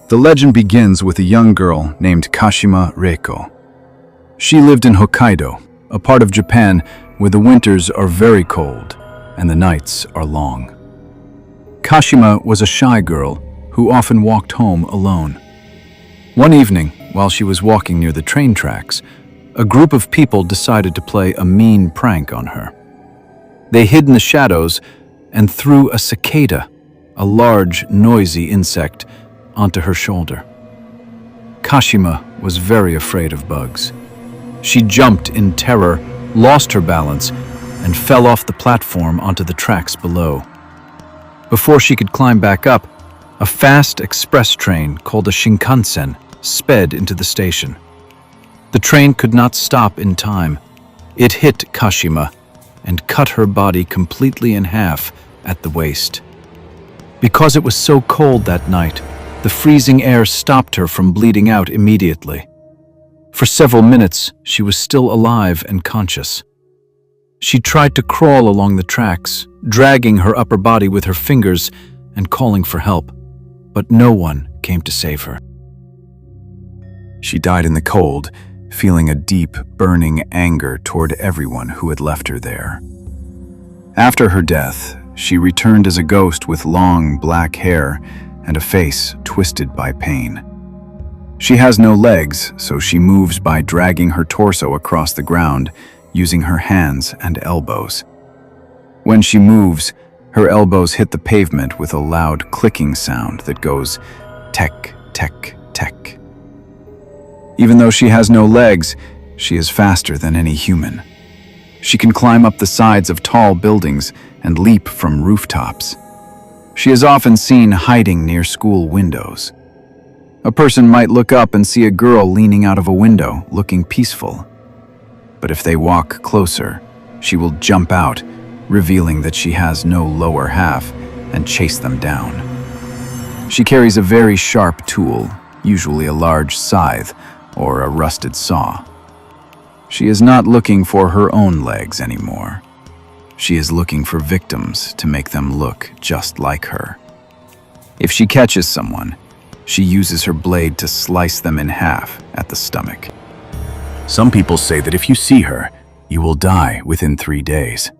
The legend begins with a young girl named Kashima Reiko. She lived in Hokkaido, a part of Japan where the winters are very cold and the nights are long. Kashima was a shy girl who often walked home alone. One evening, while she was walking near the train tracks, a group of people decided to play a mean prank on her. They hid in the shadows and threw a cicada, a large, noisy insect, onto her shoulder. Kashima was very afraid of bugs. She jumped in terror, lost her balance, and fell off the platform onto the tracks below. Before she could climb back up, a fast express train called a Shinkansen sped into the station. The train could not stop in time. It hit Kashima and cut her body completely in half at the waist. Because it was so cold that night, the freezing air stopped her from bleeding out immediately. For several minutes, she was still alive and conscious. She tried to crawl along the tracks, dragging her upper body with her fingers and calling for help, but no one came to save her. She died in the cold, feeling a deep, burning anger toward everyone who had left her there. After her death, she returned as a ghost with long, black hair and a face twisted by pain. She has no legs, so she moves by dragging her torso across the ground, using her hands and elbows. When she moves, her elbows hit the pavement with a loud clicking sound that goes tek, tek, tek. Even though she has no legs, she is faster than any human. She can climb up the sides of tall buildings and leap from rooftops. She is often seen hiding near school windows. A person might look up and see a girl leaning out of a window, looking peaceful. But if they walk closer, she will jump out, revealing that she has no lower half, and chase them down. She carries a very sharp tool, usually a large scythe or a rusted saw. She is not looking for her own legs anymore. She is looking for victims to make them look just like her. If she catches someone, she uses her blade to slice them in half at the stomach. Some people say that if you see her, you will die within 3 days.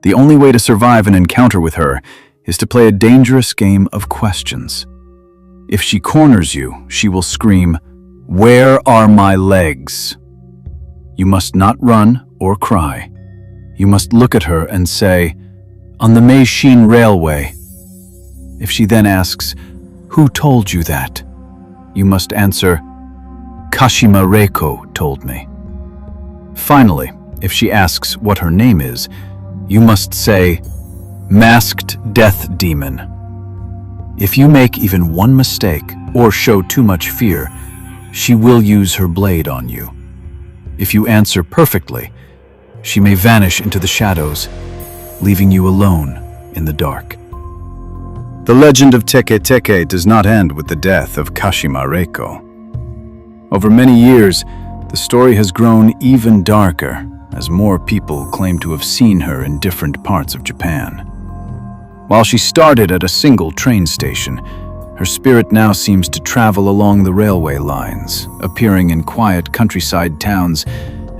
The only way to survive an encounter with her is to play a dangerous game of questions. If she corners you, she will scream, "Where are my legs?" You must not run or cry. You must look at her and say, "On the Meishin Railway." If she then asks, "Who told you that?" you must answer, "Kashima Reiko told me." Finally, if she asks what her name is, you must say, "Masked Death Demon." If you make even one mistake or show too much fear, she will use her blade on you. If you answer perfectly, she may vanish into the shadows, leaving you alone in the dark. The legend of Teke Teke does not end with the death of Kashima Reiko. Over many years, the story has grown even darker as more people claim to have seen her in different parts of Japan. While she started at a single train station, her spirit now seems to travel along the railway lines, appearing in quiet countryside towns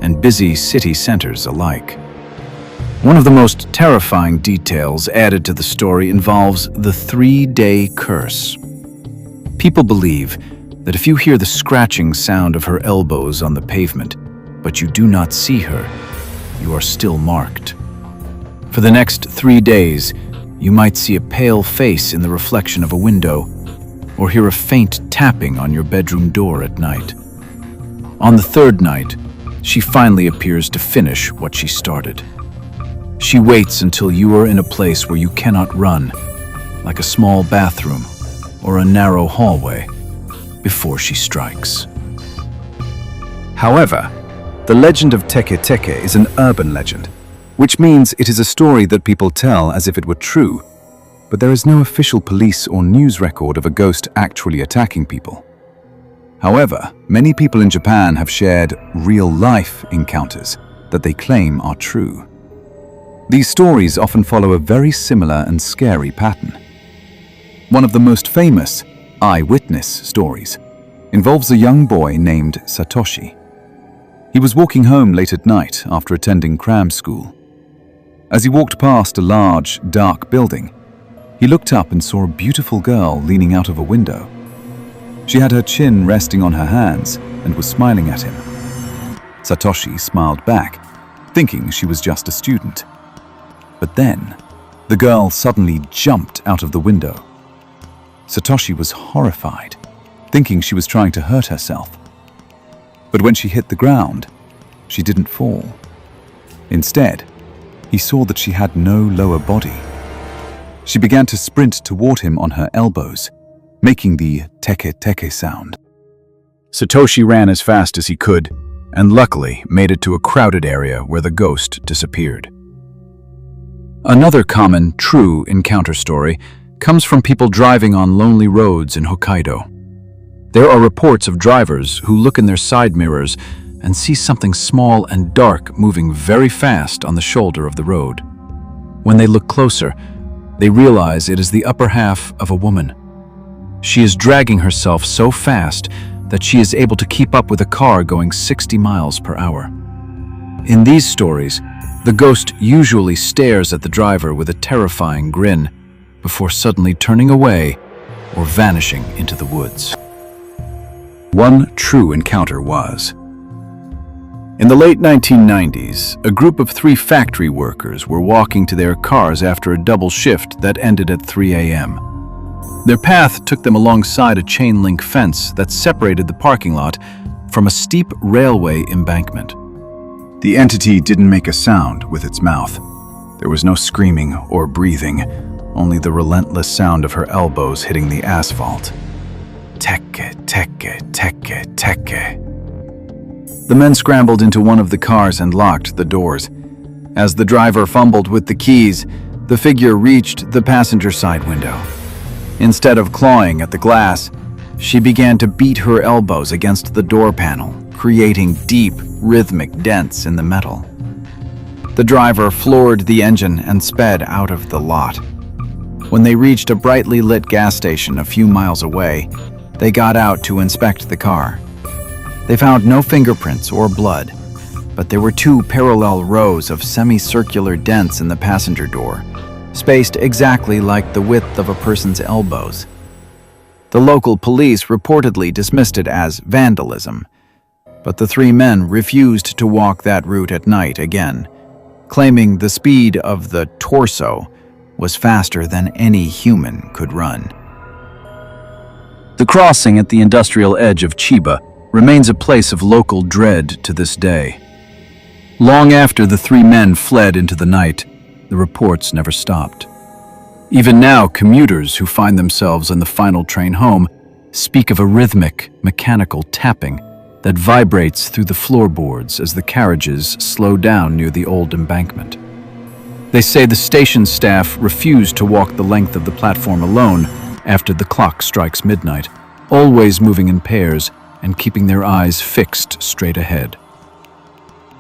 and busy city centers alike. One of the most terrifying details added to the story involves the 3-day curse. People believe that if you hear the scratching sound of her elbows on the pavement, but you do not see her, you are still marked. For the next 3 days, you might see a pale face in the reflection of a window, or hear a faint tapping on your bedroom door at night. On the 3rd night, she finally appears to finish what she started. She waits until you are in a place where you cannot run, like a small bathroom or a narrow hallway, before she strikes. However, the legend of Teke Teke is an urban legend, which means it is a story that people tell as if it were true, but there is no official police or news record of a ghost actually attacking people. However, many people in Japan have shared real-life encounters that they claim are true. These stories often follow a very similar and scary pattern. One of the most famous eyewitness stories, involves a young boy named Satoshi. He was walking home late at night after attending cram school. As he walked past a large, dark building, he looked up and saw a beautiful girl leaning out of a window. She had her chin resting on her hands and was smiling at him. Satoshi smiled back, thinking she was just a student. But then, the girl suddenly jumped out of the window. Satoshi was horrified, thinking she was trying to hurt herself. But when she hit the ground, she didn't fall. Instead, he saw that she had no lower body. She began to sprint toward him on her elbows, making the Teke Teke sound. Satoshi ran as fast as he could, and luckily made it to a crowded area where the ghost disappeared. Another common, true encounter story comes from people driving on lonely roads in Hokkaido. There are reports of drivers who look in their side mirrors and see something small and dark moving very fast on the shoulder of the road. When they look closer, they realize it is the upper half of a woman. She is dragging herself so fast that she is able to keep up with a car going 60 miles per hour. In these stories, the ghost usually stares at the driver with a terrifying grin before suddenly turning away or vanishing into the woods. One true encounter was. In the late 1990s, a group of 3 factory workers were walking to their cars after a double shift that ended at 3 a.m. Their path took them alongside a chain-link fence that separated the parking lot from a steep railway embankment. The entity didn't make a sound with its mouth. There was no screaming or breathing, only the relentless sound of her elbows hitting the asphalt. Teke, teke, teke, teke. The men scrambled into one of the cars and locked the doors. As the driver fumbled with the keys, the figure reached the passenger side window. Instead of clawing at the glass, she began to beat her elbows against the door panel, creating deep, rhythmic dents in the metal. The driver floored the engine and sped out of the lot. When they reached a brightly lit gas station a few miles away, they got out to inspect the car. They found no fingerprints or blood, but there were 2 parallel rows of semicircular dents in the passenger door, spaced exactly like the width of a person's elbows. The local police reportedly dismissed it as vandalism, but the 3 men refused to walk that route at night again, claiming the speed of the torso was faster than any human could run. The crossing at the industrial edge of Chiba remains a place of local dread to this day. Long after the 3 men fled into the night, the reports never stopped. Even now, commuters who find themselves on the final train home speak of a rhythmic, mechanical tapping that vibrates through the floorboards as the carriages slow down near the old embankment. They say the station staff refuse to walk the length of the platform alone after the clock strikes midnight, always moving in pairs and keeping their eyes fixed straight ahead.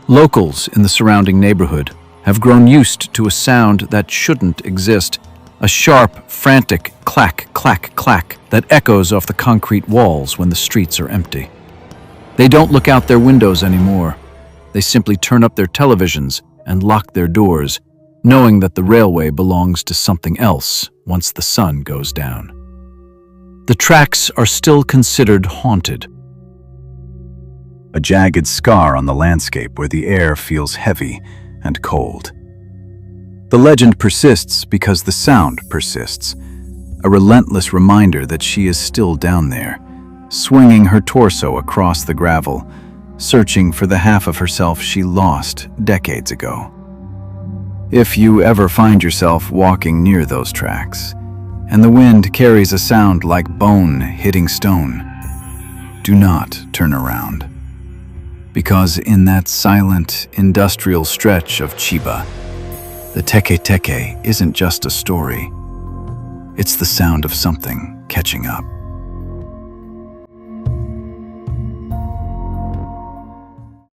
Locals in the surrounding neighborhood have grown used to a sound that shouldn't exist, a sharp, frantic clack, clack, clack that echoes off the concrete walls when the streets are empty. They don't look out their windows anymore. They simply turn up their televisions and lock their doors, knowing that the railway belongs to something else once the sun goes down. The tracks are still considered haunted. A jagged scar on the landscape where the air feels heavy and cold. The legend persists because the sound persists, a relentless reminder that she is still down there, swinging her torso across the gravel, searching for the half of herself she lost decades ago. If you ever find yourself walking near those tracks, and the wind carries a sound like bone hitting stone, do not turn around. Because in that silent, industrial stretch of Chiba, the Teke Teke isn't just a story. It's the sound of something catching up.